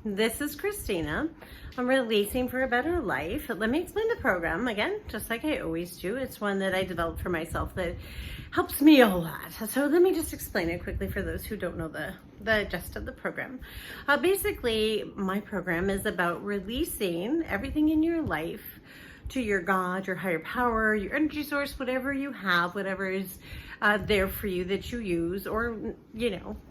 This is Christina. I'm releasing for a better life. Let me explain the program again, just like I always do. It's one that I developed for myself that helps me a lot. So let me just explain it quickly for those who don't know the gist of the program. Basically, my program is about releasing everything in your life to your God, your higher power, your energy source, whatever you have, whatever is there for you that you use, or,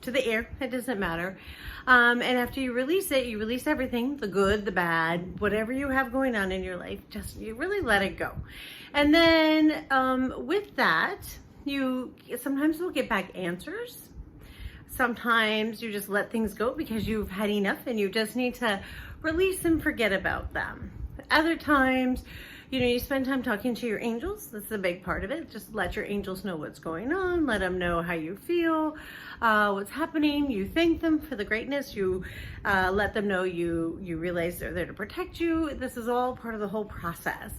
to the air, it doesn't matter. And after you release it, you release everything, the good, the bad, whatever you have going on in your life, just you really let it go. And then with that, you sometimes will get back answers. Sometimes you just let things go because you've had enough and you just need to release and forget about them. Other times, you spend time talking to your angels. That's a big part of it. Just let your angels know what's going on. Let them know how you feel, what's happening. You thank them for the greatness. You let them know you realize they're there to protect you. This is all part of the whole process.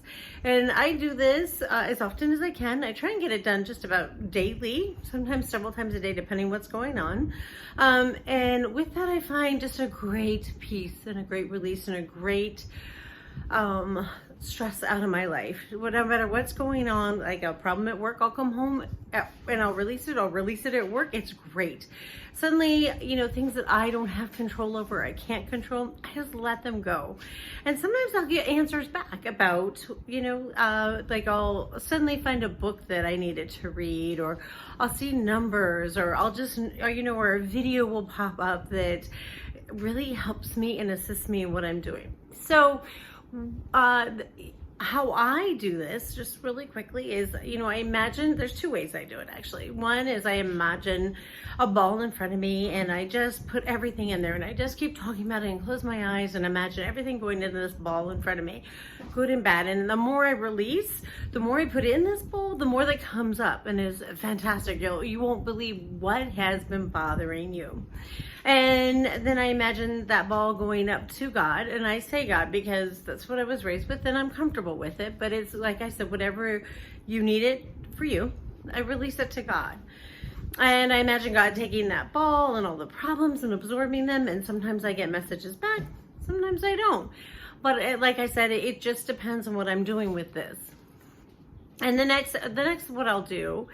And I do this as often as I can. I try and get it done just about daily, sometimes several times a day, depending what's going on. And with that, I find just a great peace and a great release and a great stress out of my life. No matter what's going on, like a problem at work, I'll come home and I'll release it. I'll release it at work. It's great. Suddenly, things that I don't have control over, I can't control, I just let them go. And sometimes I'll get answers back about, like I'll suddenly find a book that I needed to read, or I'll see numbers, or I'll just, or a video will pop up that really helps me and assists me in what I'm doing. So, how I do this, just really quickly, is, I imagine, there's two ways I do it actually. One is I imagine a ball in front of me and I just put everything in there and I just keep talking about it and close my eyes and imagine everything going into this ball in front of me, good and bad. And the more I release, the more I put in this bowl, the more that comes up and is fantastic. You won't believe what has been bothering you. And then I imagine that ball going up to God, and I say God because that's what I was raised with and I'm comfortable with it. But it's like I said, whatever you need it for you, I release it to God. And I imagine God taking that ball and all the problems and absorbing them. And sometimes I get messages back, sometimes I don't. But like I said, it just depends on what I'm doing with this. And the next what I'll do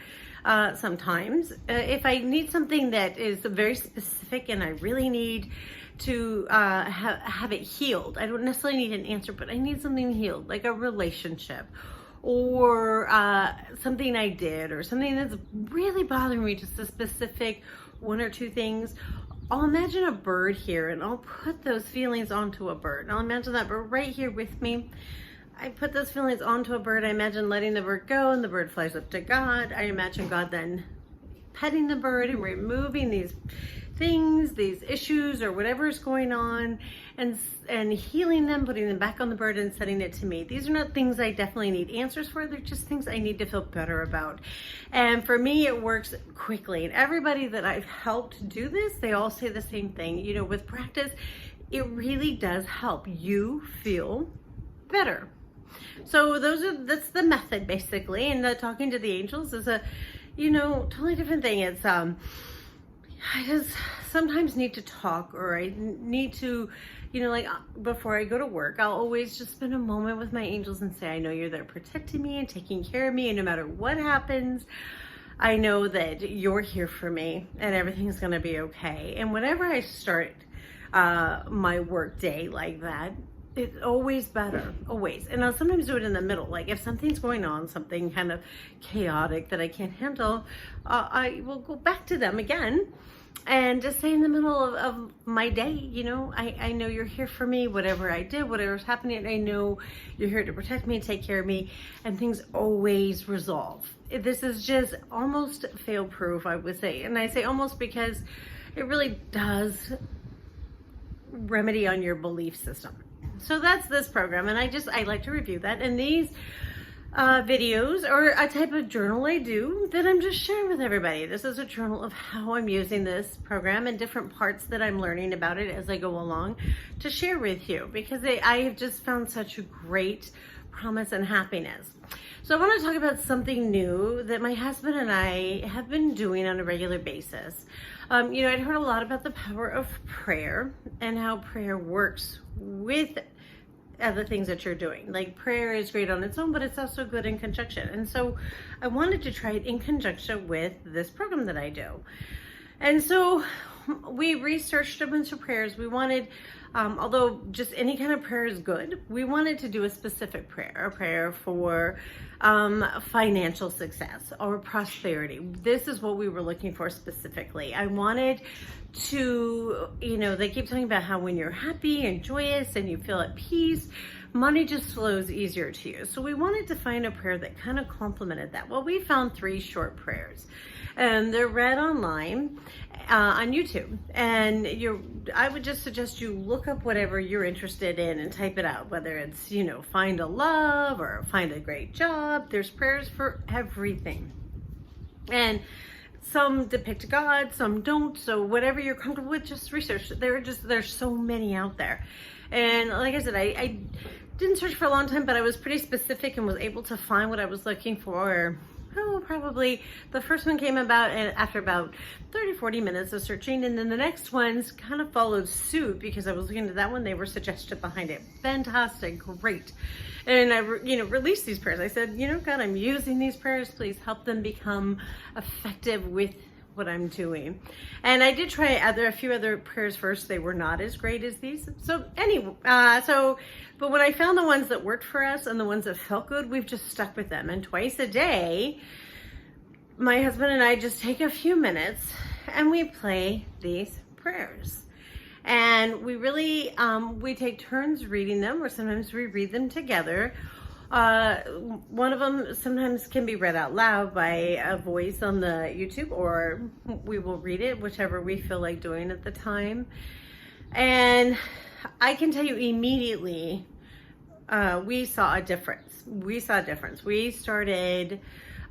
sometimes, if I need something that is very specific and I really need to have it healed, I don't necessarily need an answer, but I need something healed, like a relationship or something I did, or something that's really bothering me, just a specific one or two things. I'll imagine a bird here and I'll put those feelings onto a bird. I'll imagine that bird right here with me. I put those feelings onto a bird. I imagine letting the bird go and the bird flies up to God. I imagine God then petting the bird and removing these things, these issues or whatever is going on, and healing them, putting them back on the bird and sending it to me. These are not things I definitely need answers for. They're just things I need to feel better about. And for me, it works quickly. And everybody that I've helped do this, they all say the same thing. With practice, it really does help you feel better. So that's the method basically. And the talking to the angels is a, totally different thing. It's, I just sometimes need to talk, or I need to, like before I go to work, I'll always just spend a moment with my angels and say, I know you're there protecting me and taking care of me. And no matter what happens, I know that you're here for me and everything's going to be okay. And whenever I start my work day like that, it's always better, always. And I'll sometimes do it in the middle. Like if something's going on, something kind of chaotic that I can't handle, I will go back to them again and just say in the middle of my day, I know you're here for me, whatever I did, whatever's happening, I know you're here to protect me, take care of me, and things always resolve. This is just almost fail-proof, I would say. And I say almost because it really does remedy on your belief system. So that's this program, and I like to review that. And these videos are a type of journal I do that I'm just sharing with everybody. This is a journal of how I'm using this program and different parts that I'm learning about it as I go along to share with you, because I have just found such a great promise, and happiness. So I want to talk about something new that my husband and I have been doing on a regular basis. I'd heard a lot about the power of prayer and how prayer works with other things that you're doing. Like, prayer is great on its own, but it's also good in conjunction. And so I wanted to try it in conjunction with this program that I do. And so we researched a bunch of prayers. We wanted, although just any kind of prayer is good, we wanted to do a specific prayer, a prayer for financial success or prosperity. This is what we were looking for specifically. I wanted to, they keep talking about how when you're happy and joyous and you feel at peace, money just flows easier to you. So we wanted to find a prayer that kind of complemented that. Well, we found 3 short prayers, and they're read online on YouTube. And I would just suggest you look up whatever you're interested in and type it out, whether it's, find a love or find a great job. There's prayers for everything. And some depict God, some don't. So whatever you're comfortable with, just research. There's so many out there. And like I said, I didn't search for a long time, but I was pretty specific and was able to find what I was looking for. Probably the first one came about after about 30-40 minutes of searching, and then the next ones kind of followed suit because I was looking at that one. They were suggested behind it. Fantastic, great. And I released these prayers. I said, God, I'm using these prayers. Please help them become effective with what I'm doing. And I did try a few other prayers first. They were not as great as these. So anyway, but when I found the ones that worked for us and the ones that felt good, we've just stuck with them. And twice a day, my husband and I just take a few minutes and we play these prayers. And we really, we take turns reading them, or sometimes we read them together. One of them sometimes can be read out loud by a voice on the YouTube, or we will read it, whichever we feel like doing at the time. And I can tell you immediately, we saw a difference. We started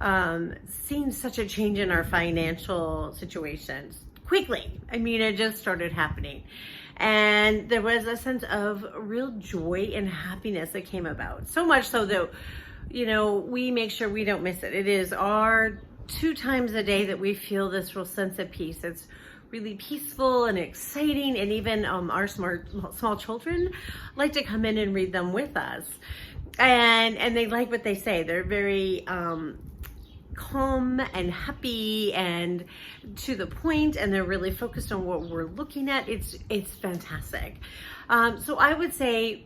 seeing such a change in our financial situations quickly. I mean, it just started happening. And there was a sense of real joy and happiness that came about. So much so that, we make sure we don't miss it. It is our 2 times a day that we feel this real sense of peace. It's really peaceful and exciting. And even our small children like to come in and read them with us. And they like what they say. They're very calm and happy and to the point, and they're really focused on what we're looking at. It's fantastic. So I would say,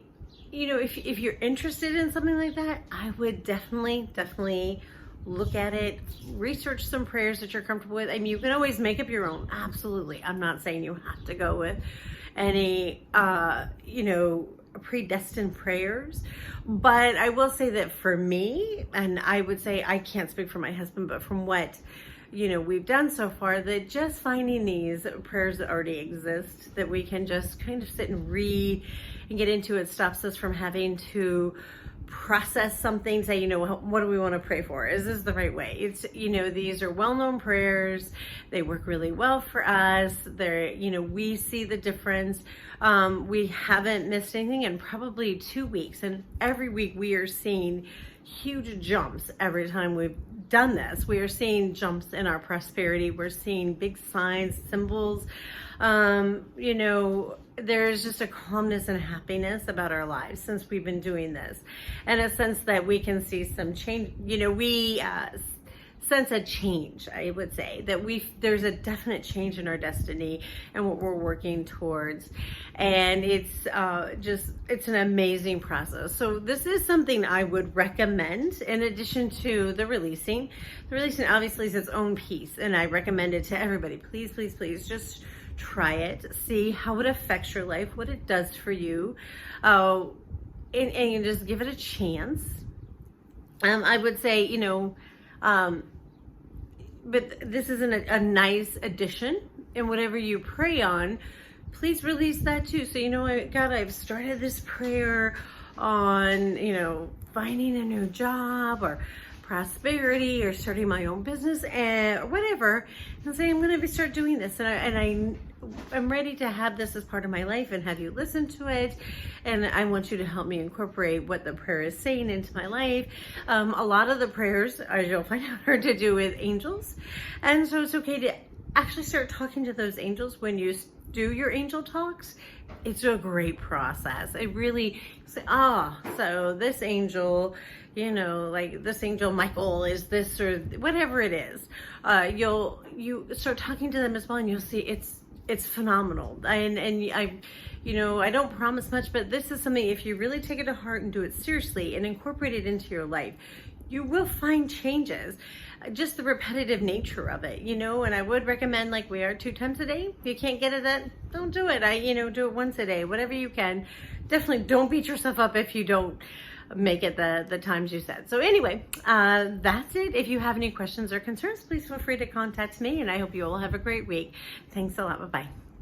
if you're interested in something like that, I would definitely look at it, research some prayers that you're comfortable with. I mean, you can always make up your own. Absolutely. I'm not saying you have to go with any, predestined prayers, but I will say that for me, and I would say I can't speak for my husband, but from what we've done so far, that just finding these prayers that already exist that we can just kind of sit and read and get into, it stops us from having to process something, say, what do we want to pray for? Is this the right way? It's, these are well-known prayers. They work really well for us. They're, we see the difference. We haven't missed anything in probably 2 weeks. And every week we are seeing huge jumps every time we've done this. We are seeing jumps in our prosperity. We're seeing big signs, symbols. There's just a calmness and happiness about our lives since we've been doing this, and a sense that we can see some change. We sense a change. I would say that there's a definite change in our destiny and what we're working towards, and it's an amazing process. So this is something I would recommend in addition to the releasing. The releasing obviously is its own piece, and I recommend it to everybody. Please, please, please, just try it, see how it affects your life, what it does for you, and you just give it a chance. I would say, but this is a nice addition, and whatever you pray on, please release that too. So, God, I've started this prayer on, finding a new job or prosperity or starting my own business or whatever, and say I'm going to start doing this, and I'm ready to have this as part of my life and have you listen to it. And I want you to help me incorporate what the prayer is saying into my life. A lot of the prayers, as you'll find out, are to do with angels. And so it's okay to actually start talking to those angels when you do your angel talks. It's a great process. It really say, so this angel, like this angel Michael is this, or whatever it is. You start talking to them as well, and you'll see it's phenomenal. And I don't promise much, but this is something, if you really take it to heart and do it seriously and incorporate it into your life, you will find changes. Just the repetitive nature of it, and I would recommend, like we are, 2 times a day. If you can't get it at, don't do it. Do it once a day, whatever you can. Definitely don't beat yourself up if you don't make it the times you said. So anyway, that's it. If you have any questions or concerns, please feel free to contact me, and I hope you all have a great week. Thanks a lot. Bye-bye.